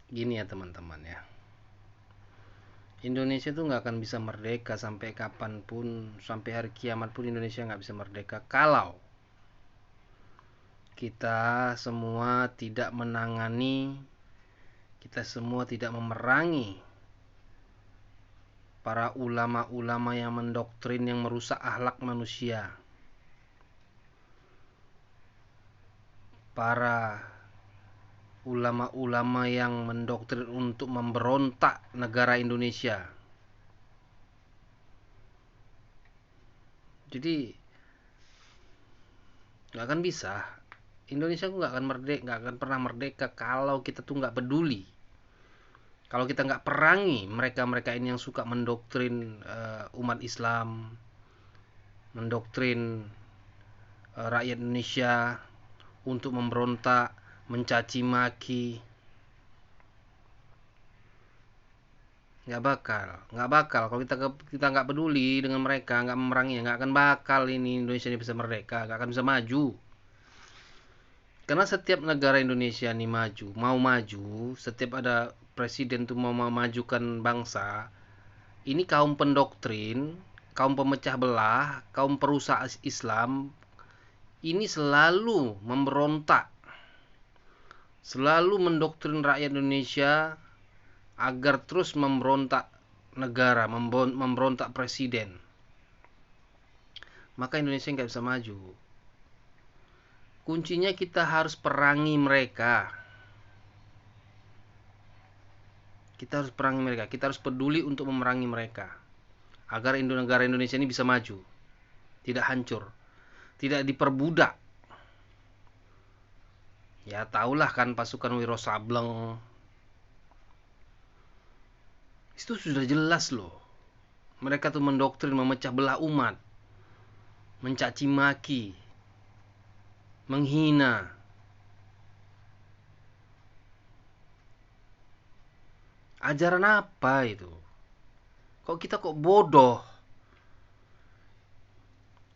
Gini ya teman-teman ya, Indonesia tuh nggak akan bisa merdeka sampai kapanpun, sampai hari kiamat pun Indonesia nggak bisa merdeka kalau kita semua tidak menangani, kita semua tidak memerangi para ulama-ulama yang mendoktrin, yang merusak akhlak manusia, para ulama-ulama yang mendoktrin untuk memberontak negara Indonesia. Jadi nggak akan bisa. Indonesia tuh nggak akan merdeka, nggak akan pernah merdeka kalau kita tuh nggak peduli. Kalau kita nggak perangi mereka-mereka ini yang suka mendoktrin umat Islam, mendoktrin rakyat Indonesia untuk memberontak, mencaci maki, nggak bakal. Kalau kita nggak peduli dengan mereka, nggak memerangi, nggak akan bakal ini Indonesia ini bisa merdeka, nggak akan bisa maju. Karena setiap negara Indonesia ini mau maju, setiap ada presiden tuh mau memajukan bangsa, ini kaum pendoktrin, kaum pemecah belah, kaum perusak Islam, ini selalu memberontak, selalu mendoktrin rakyat Indonesia agar terus memberontak negara, memberontak presiden. Maka Indonesia nggak bisa maju. Kuncinya kita harus perangi mereka. Kita harus perangi mereka. Kita harus peduli untuk memerangi mereka. Agar negara Indonesia ini bisa maju. Tidak hancur. Tidak diperbudak. Ya tahulah kan pasukan Wiro Sableng. Itu sudah jelas loh. Mereka tuh mendoktrin, memecah belah umat. Mencaci maki. Menghina. Ajaran apa itu? Kok kita kok bodoh?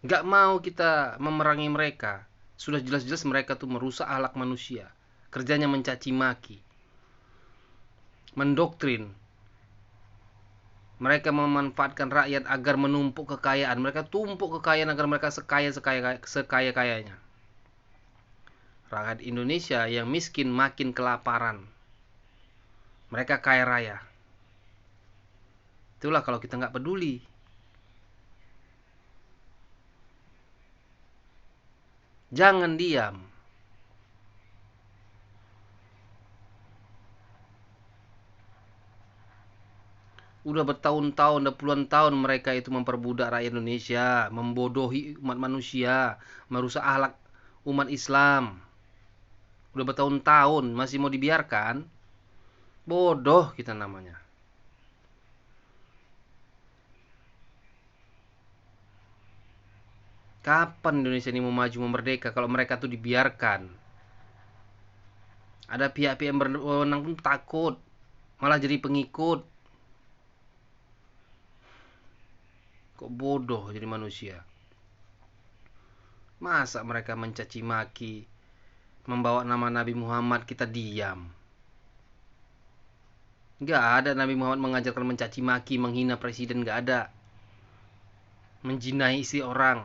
Gak mau kita memerangi mereka. Sudah jelas-jelas mereka tuh merusak akhlak manusia. Kerjanya mencaci maki, mendoktrin. Mereka memanfaatkan rakyat agar menumpuk kekayaan. Mereka tumpuk kekayaan agar mereka sekaya-kayanya. Rakyat Indonesia yang miskin makin kelaparan. Mereka kaya raya. Itulah kalau kita nggak peduli. Jangan diam. Udah bertahun-tahun, udah puluhan tahun mereka itu memperbudak rakyat Indonesia, membodohi umat manusia, merusak akhlak umat Islam. Udah bertahun-tahun masih mau dibiarkan? Bodoh kita namanya. Kapan Indonesia ini mau maju, mau merdeka kalau mereka tuh dibiarkan? Ada pihak-pihak yang berwenang pun takut, malah jadi pengikut. Kok bodoh jadi manusia? Masa mereka mencaci maki, membawa nama Nabi Muhammad, kita diam? Gak ada Nabi Muhammad mengajarkan mencaci maki, menghina presiden, gak ada. Menjinai istri orang,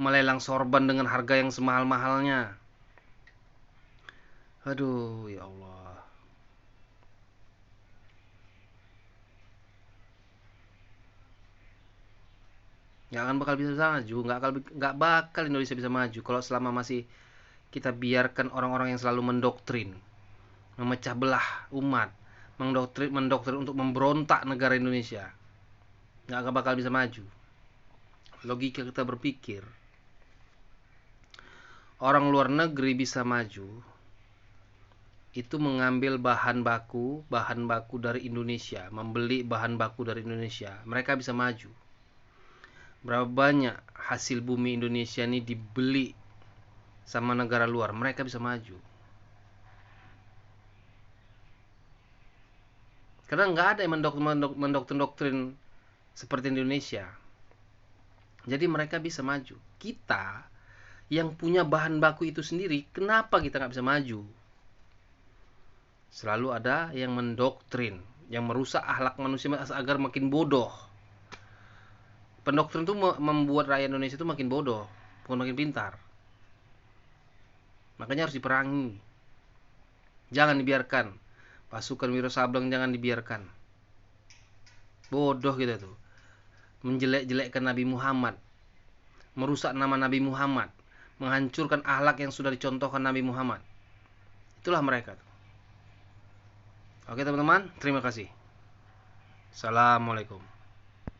melelang sorban dengan harga yang semahal-mahalnya. Aduh, ya Allah. Gak akan bakal bisa maju, gak bakal Indonesia bisa maju kalau selama masih kita biarkan orang-orang yang selalu mendoktrin, memecah belah umat, mendoktrin untuk memberontak negara Indonesia. Gak bakal bisa maju. Logika kita berpikir, orang luar negeri bisa maju itu mengambil bahan baku dari Indonesia, membeli bahan baku dari Indonesia, mereka bisa maju. Berapa banyak hasil bumi Indonesia ini dibeli sama negara luar, mereka bisa maju. Karena nggak ada yang mendoktrin seperti Indonesia. Jadi mereka bisa maju. Kita yang punya bahan baku itu sendiri, kenapa kita nggak bisa maju? Selalu ada yang mendoktrin, yang merusak akhlak manusia agar makin bodoh. Pendoktrin itu membuat rakyat Indonesia itu makin bodoh, bukan makin pintar. Makanya harus diperangi. Jangan dibiarkan. Pasukan Wiro Sableng jangan dibiarkan. Bodoh kita tuh. Menjelek-jelekkan Nabi Muhammad. Merusak nama Nabi Muhammad. Menghancurkan akhlak yang sudah dicontohkan Nabi Muhammad. Itulah mereka tuh. Oke teman-teman, terima kasih. Assalamualaikum.